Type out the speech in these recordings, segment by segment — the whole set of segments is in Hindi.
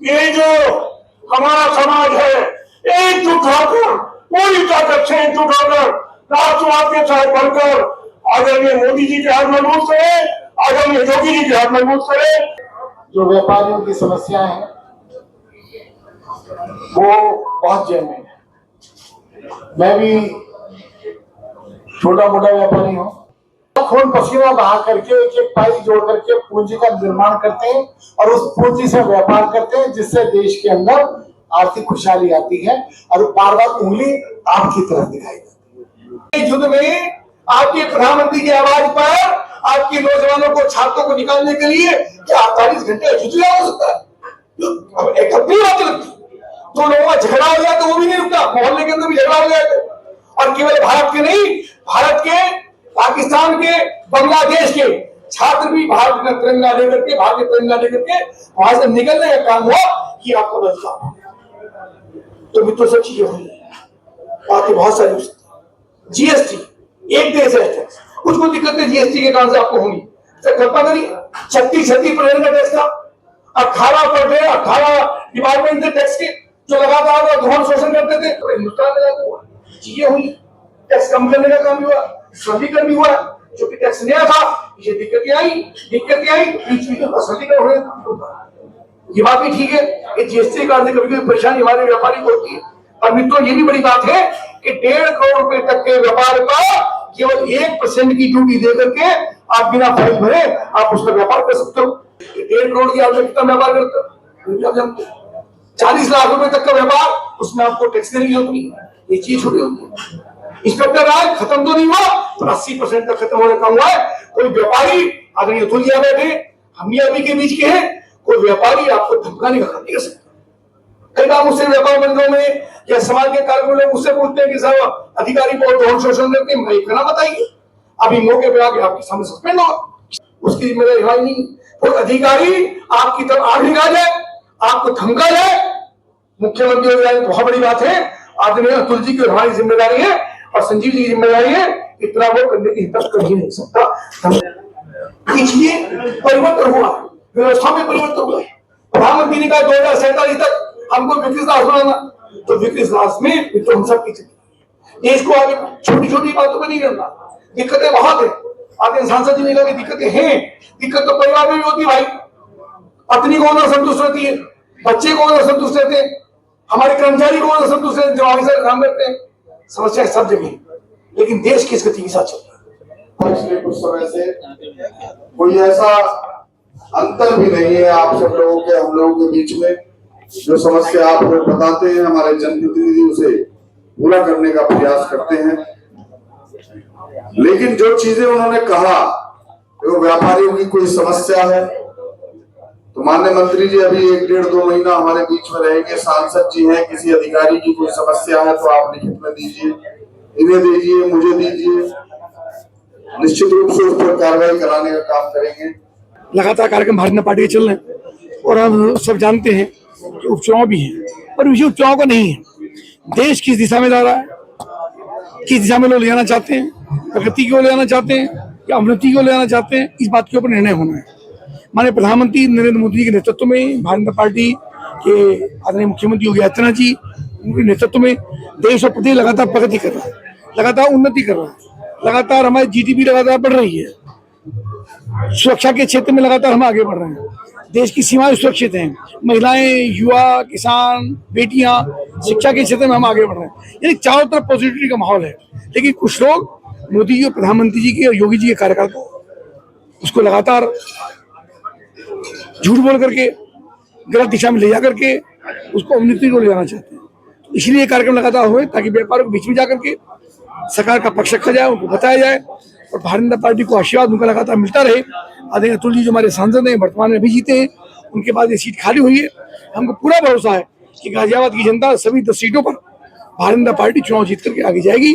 ये जो हमारा समाज है, एकजुट होकर पूरी ताकत से एकजुट होकर राष्ट्रवाद के साथ बढ़कर आदरणीय मोदी जी के हाथ मजबूत करे, आदरणीय योगी जी के हाथ मजबूत करे। जो व्यापारियों की समस्याएं हैं वो बहुत जेन्युइन है। मैं भी छोटा मोटा व्यापारी हूँ। खून पसीना बहा करके एक एक पाई जोड़ करके पूंजी का निर्माण करते हैं और उस पूंजी से व्यापार करते हैं, जिससे देश के अंदर आर्थिक खुशहाली आती है और बार बार उंगली आपकी तरफ दिखाई देती है। युद्ध में आपके प्रधानमंत्री की आवाज पर आपके नौजवानों को, छात्रों को निकालने के लिए क्या 48 घंटे युद्ध हो सकता है? एक अपनी बात लगती, तो लोगों का झगड़ा हो जाए तो वो भी नहीं रुकता, मोहल्ले के अंदर भी झगड़ा हो जाए तो। और केवल भारत के नहीं, भारत के, पाकिस्तान के, बांग्लादेश के छात्र भी भारत में तिरंगा लेकर के, भारतीय तिरंगा लेकर के वहां से निकलने का काम हुआ कि आपका बदलाव। तो मित्रों सब चीजें हुई, बाकी बहुत सारी। जीएसटी एक देश है, कुछ कुछ दिक्कतें जीएसटी के कारण से आपको होंगी। कल्पना करिए 36% का टैक्स था, 18 डिपार्टमेंट थे टैक्स के जो लगातार धन शोषण करते थे, तो हिंदुस्तान में लागू हुआ, चीजें हुई, टैक्स कम करने का काम भी हुआ, सरलीकरण भी हुआ। जो कि टैक्स नया था, ये दिक्कतें आई, बीच में सरलीकरण होने का, ये बात भी ठीक है। ये जीएसटी कारण कभी कभी परेशानी हमारे व्यापारी को होती है। और मित्रों ये भी बड़ी बात है कि 1.5 करोड़ रुपए तक के व्यापार का केवल 1% की ड्यूटी दे करके आप बिना फाइन भरे आप उसका व्यापार कर सकते हो। 1.5 करोड़ की आप कितना व्यापार करते हो? 40 लाख रुपए तक का व्यापार, उसमें आपको टैक्स देने की जरूरत नहीं है। ये चीज छोटी होती है। इंस्पेक्टर राज खत्म तो नहीं हुआ, पर 80% तक खत्म होने का हुआ है। कोई व्यापारी, आदरणीय अतुल जी बैठे, हम भी अभी के बीच के हैं, कोई व्यापारी आपको धमकाने का काम नहीं कर सकता। कई बार मुझसे व्यापार बंधुओं में या समाज के कार्यक्रम में मुझसे पूछते हैं कि साहब अधिकारी बहुत धन शोषण करते हैं, भाई इतना बताइए, अभी मौके पे आके आपके सामने सस्पेंड होगा, उसकी जिम्मेदारी हमारी नहीं। कोई अधिकारी आपकी तरफ आग निकाल जाए, आपको धमका जाए, मुख्यमंत्री हो जाए, बहुत बड़ी बात है। आदरणीय अतुल जी की हमारी जिम्मेदारी है और संजीव जी की जिम्मेदारी है, इतना वो करने की हिम्मत कर ही नहीं सकता। इसलिए परिवर्तन हुआ, व्यवस्था में परिवर्तन हुआ। प्रधानमंत्री ने कहा 2047 तक हमको विकसित राष्ट्र बनाना, तो विकसित राष्ट्र में तो हम सब देश को आगे छोटी छोटी बातों में नहीं करना। दिक्कतें बहुत है, आगे सांसद जी ने कहा दिक्कतें हैं, दिक्कत तो परिवार में भी होती है भाई। पत्नी को ना संतुष्ट रहती है, बच्चे को ना संतुष्ट रहते हैं, हमारे कर्मचारी को ना संतुष्ट रहते, जो ऑफिसर काम करते हैं। समस्या सब जगह, लेकिन देश किस गति के साथ चल रहा है। पिछले कुछ समय से कोई ऐसा अंतर भी नहीं है आप सब लोगों के, हम लोगों के बीच में। जो समस्या आप लोग बताते हैं, हमारे जनप्रतिनिधि उसे पूरा करने का प्रयास करते हैं। लेकिन जो चीजें उन्होंने कहा, वो व्यापारियों की कोई समस्या है, तो माननीय मंत्री जी अभी 1-1.5-2 महीना हमारे बीच में रहेंगे। सांसद जी हैं, किसी अधिकारी की कोई समस्या है तो आप लिखित में दीजिए, इन्हें दीजिए, मुझे दीजिए, निश्चित रूप से उस पर कार्रवाई कराने का काम करेंगे। लगातार कार्यक्रम भारतीय जनता पार्टी के चल रहे हैं और हम सब जानते हैं कि उपचुनाव भी है, पर विषय उपचुनाव का नहीं है। देश किस दिशा में जा रहा है, किस दिशा में लोग ले जाना चाहते हैं, प्रगति की ओर ले जाना चाहते हैं या अवनति की ओर ले जाना चाहते हैं, इस बात के ऊपर निर्णय होना है। माननीय प्रधानमंत्री नरेंद्र मोदी के नेतृत्व में भारतीय जनता पार्टी के आदरणीय मुख्यमंत्री योगी आदित्यनाथ जी उनके नेतृत्व में देश और प्रदेश लगातार प्रगति कर रहा है, लगातार उन्नति कर रहा है, लगातार हमारी जीडीपी लगातार बढ़ रही है, सुरक्षा के क्षेत्र में लगातार हम आगे बढ़ रहे हैं, देश की सीमाएं सुरक्षित हैं, महिलाएं, युवा, किसान, बेटियां, शिक्षा के क्षेत्र में हम आगे बढ़ रहे हैं। यानी चारों तरफ पॉजिटिविटी का माहौल है। लेकिन कुछ लोग मोदी जी और प्रधानमंत्री जी के और योगी जी के कार्यकाल को उसको लगातार झूठ बोल करके गलत दिशा में ले जा करके उसको अवनति को ले जाना चाहते हैं। इसलिए कार्यक्रम लगातार हुए ताकि व्यापारियों के बीच में जाकर के सरकार का पक्ष रखा जाए, उनको बताया जाए और भारतीय जनता पार्टी को आशीर्वाद उनका लगातार मिलता रहे। आदरणीय अतुल जी जो हमारे सांसद हैं, वर्तमान में भी जीते हैं, उनके बाद ये सीट खाली हुई है। हमको पूरा भरोसा है कि गाजियाबाद की जनता सभी 10 सीटों पर भारतीय जनता पार्टी चुनाव जीत करके आगे जाएगी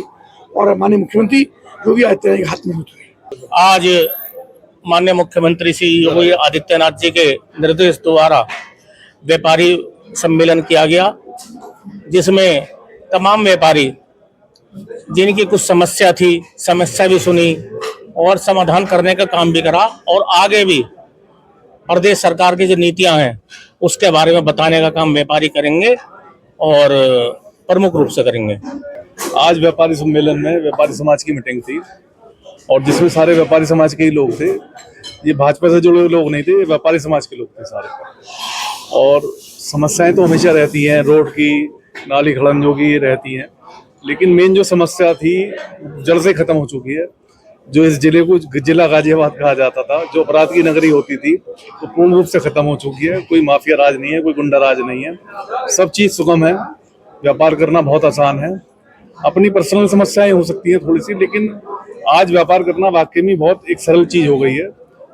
और माननीय मुख्यमंत्री योगी आदित्यनाथ के हाथ में होगी। आज माननीय मुख्यमंत्री श्री योगी आदित्यनाथ जी के निर्देश द्वारा व्यापारी सम्मेलन किया गया, जिसमें तमाम व्यापारी जिनकी कुछ समस्या थी, समस्या भी सुनी और समाधान करने का काम भी करा और आगे भी प्रदेश सरकार की जो नीतियां हैं उसके बारे में बताने का काम व्यापारी करेंगे और प्रमुख रूप से करेंगे। आज व्यापारी सम्मेलन में व्यापारी समाज की मीटिंग थी और जिसमें सारे व्यापारी समाज के ही लोग थे। ये भाजपा से जुड़े हुए लोग नहीं थे, ये व्यापारी समाज के लोग थे सारे। और समस्याएं तो हमेशा रहती हैं, रोड की, नाली खड़ंजों की रहती हैं, लेकिन मेन जो समस्या थी जड़ से खत्म हो चुकी है। जो इस जिले को जिला गाजियाबाद कहा जाता था, जो अपराध की नगरी होती थी, वो पूर्ण रूप से खत्म हो चुकी है। कोई माफिया राज नहीं है, कोई गुंडा राज नहीं है, सब चीज सुगम है, व्यापार करना बहुत आसान है। अपनी पर्सनल समस्याएं हो सकती हैं थोड़ी सी, लेकिन आज व्यापार करना वाकई में बहुत एक सरल चीज हो गई है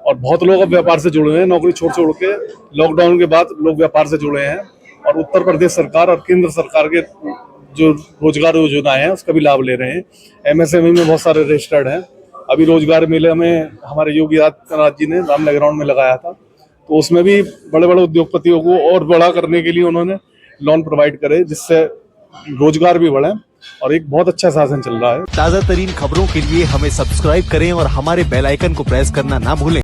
और बहुत लोग अब व्यापार से जुड़े हुए हैं। नौकरी छोड़ के लॉकडाउन के बाद लोग व्यापार से जुड़े हैं और उत्तर प्रदेश सरकार और केंद्र सरकार के जो रोजगार योजनाएं हैं उसका भी लाभ ले रहे हैं। MSME में बहुत सारे रजिस्टर्ड हैं। अभी रोजगार मेले में हमारे योगी आदित्यनाथ जी ने रामनगर ग्राउंड में लगाया था, तो उसमें भी बड़े बड़े उद्योगपतियों को और बड़ा करने के लिए उन्होंने लोन प्रोवाइड करे, जिससे रोजगार भी बढ़े और एक बहुत अच्छा शासन चल रहा है। ताजा तरीन खबरों के लिए हमें सब्सक्राइब करें और हमारे बेल आइकन को प्रेस करना ना भूलें।